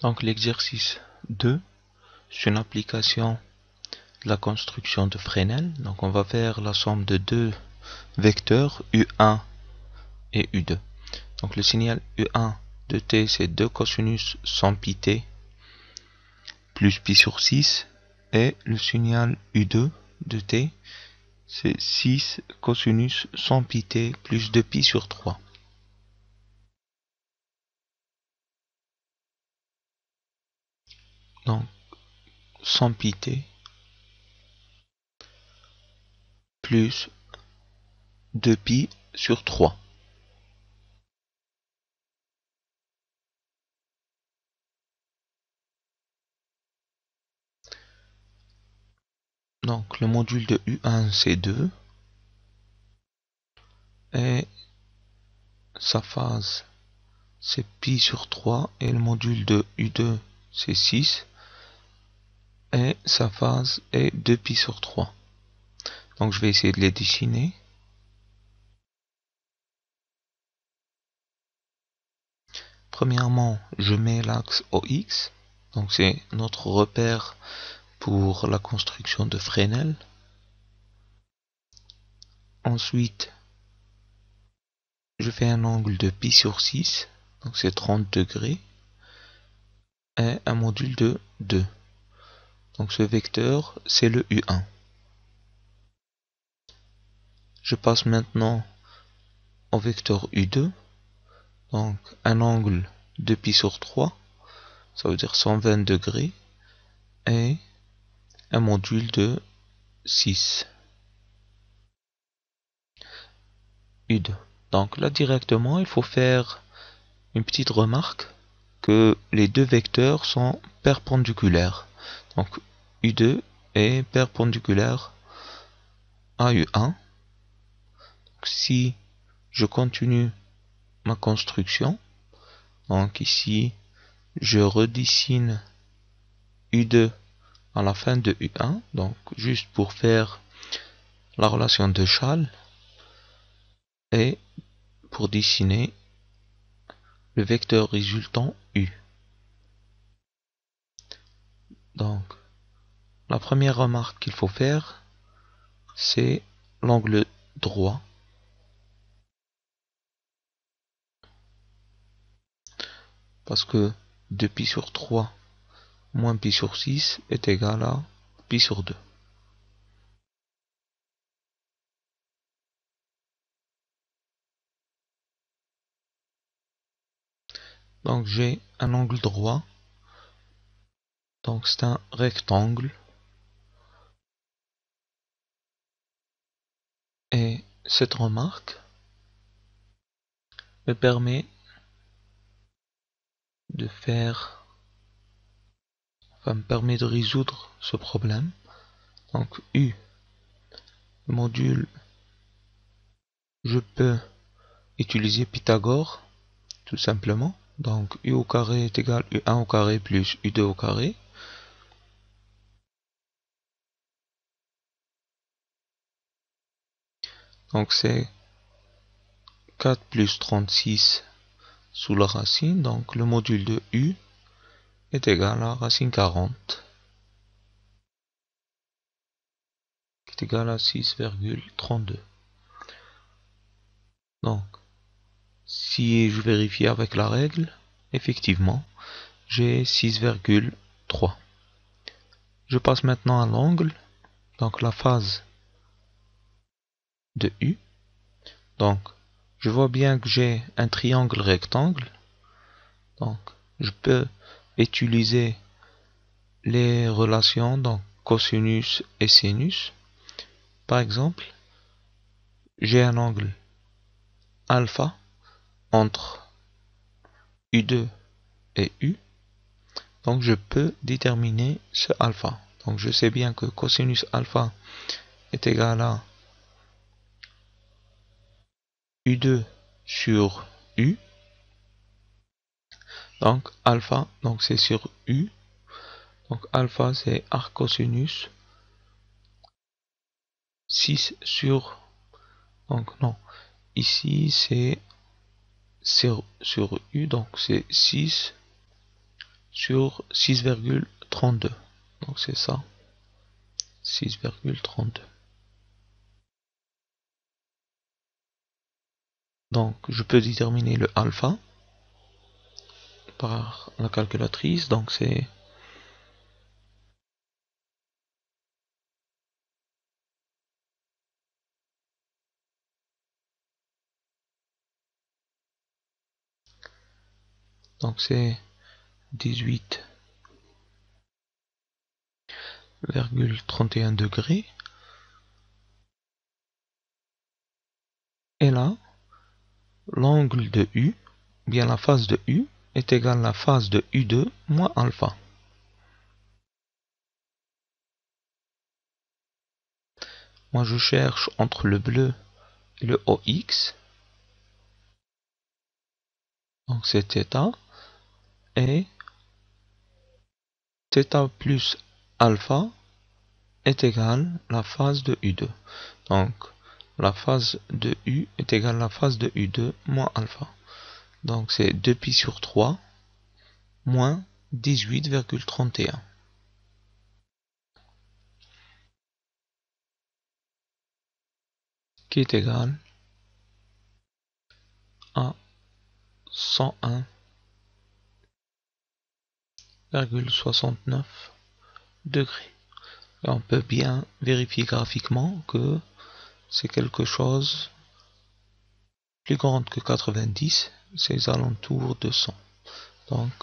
Donc l'exercice 2, c'est une application de la construction de Fresnel. Donc on va faire la somme de deux vecteurs U1 et U2. Donc le signal U1 de t, c'est 2 cosinus sans pi t plus pi sur 6. Et le signal U2 de t, c'est 6 cosinus sans pi t plus 2 pi sur 3. Donc 100 pi t plus 2 pi sur 3. Donc le module de U1 c'est 2 et sa phase c'est pi sur 3 et le module de U2 c'est 6 et sa phase est 2 pi sur 3. Donc je vais essayer de les dessiner. Premièrement, je mets l'axe OX, donc c'est notre repère pour la construction de Fresnel. Ensuite, je fais un angle de pi sur 6, donc c'est 30 degrés, et un module de 2. Donc ce vecteur, c'est le U1. Je passe maintenant au vecteur U2, donc un angle de pi sur 3, ça veut dire 120 degrés, et un module de 6. U2. Donc là directement, il faut faire une petite remarque que les deux vecteurs sont perpendiculaires. Donc U2 est perpendiculaire à U1. Donc, si je continue ma construction, donc ici je redessine U2 à la fin de U1, donc juste pour faire la relation de Schall et pour dessiner le vecteur résultant U. Donc la première remarque qu'il faut faire, c'est l'angle droit. Parce que 2 pi sur 3 moins pi sur 6 est égal à pi sur 2. Donc j'ai un angle droit. Donc c'est un rectangle. Et cette remarque me permet de me résoudre ce problème. Donc U, le module, je peux utiliser Pythagore, tout simplement. Donc U au carré est égal à U1 au carré plus U2 au carré. Donc c'est 4 plus 36 sous la racine. Donc le module de U est égal à racine 40, qui est égal à 6,32. Donc, si je vérifie avec la règle, effectivement, j'ai 6,3. Je passe maintenant à l'angle, donc la phase de U. Donc, je vois bien que j'ai un triangle rectangle. Donc, je peux utiliser les relations, donc cosinus et sinus. Par exemple, j'ai un angle alpha entre U2 et U. Donc je peux déterminer ce alpha. Donc je sais bien que cosinus alpha est égal à U2 sur U. Donc alpha, donc c'est sur U. Donc alpha c'est arc cosinus 6 sur, donc non, ici c'est sur U, donc c'est 6 sur 6,32. Donc c'est ça, 6,32. Donc je peux déterminer le alpha par la calculatrice. Donc c'est donc c'est 18,31 degrés. Et là, l'angle de U, bien la phase de U, est égale à la phase de U2 moins alpha. Moi je cherche entre le bleu et le OX. Donc c'est θ. Et θ plus alpha est égal à la phase de U2. Donc la phase de U est égale à la phase de U2 moins alpha. Donc c'est 2π sur 3 moins 18,31. Qui est égal à 101,69 degrés. Et on peut bien vérifier graphiquement que c'est quelque chose plus grand que 90, c'est aux alentours de 100. Donc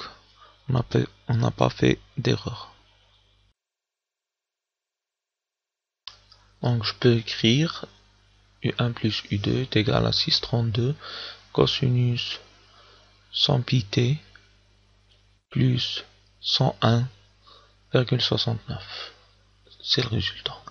on n'a pas fait d'erreur. Donc je peux écrire U1 plus U2 est égal à 632 cosinus 100 pi t plus 101,69. C'est le résultat.